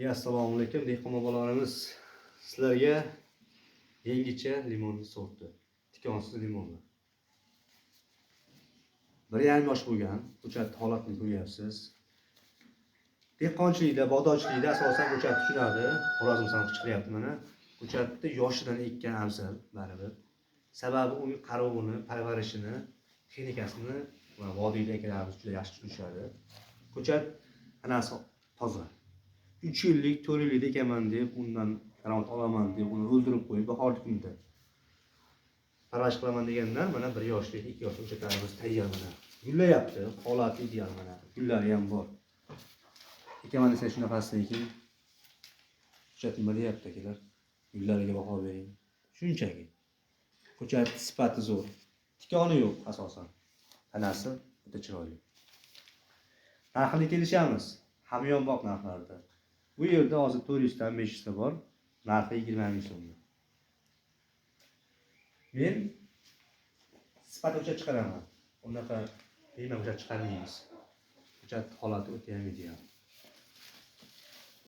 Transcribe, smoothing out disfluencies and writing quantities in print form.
Assalomu alaykum dehqon bolalarimiz. Sizlarga yangicha limonni sorti, tikonsiz limonlar. 1,5 yosh bo'lgan, ko'chat holatini ko'ryapsiz. Dehqonchilikda, bog'dorchilikda asosan ko'chat tushunadi. Xorazmdan chiqaryapti mana. Ko'chatni yoshidan ekkan afzal baribir. Sababi uning qarovini, parvarishini, texnikasini va vodiyda akalarimiz juda yaxshi tushunishadi. Ko'chat anasi toza. 3 yillik, 4 yillik ekanman deb, undan daromad olaman deb, uni o'ldirib qo'yib, bahorgi kunda parvarish qilaman degandan mana 1 yoshlik, 2 yoshlik ko'chatlarimiz tayyor mana. Gullayapti, holati ideal mana. Gullari ham bor. Ekaman desa shunaqasi lekin ko'chat nima deyapti akalar? Gullariga baho bering. Shunchaki. Ko'chat sifati zo'r. Tikoni yo'q asosan. Tanasi juda chiroyli. Narxini kelishamiz. Hamyonbop narxlarda. Bu yerda hozir 400 dan 500 ta bor. Narxi 20 ming so'm. Men sifat ko'chat chiqaraman. Unaqa deyman ko'chat chiqarmaymiz. Ko'chat holati o'ta ham ideal.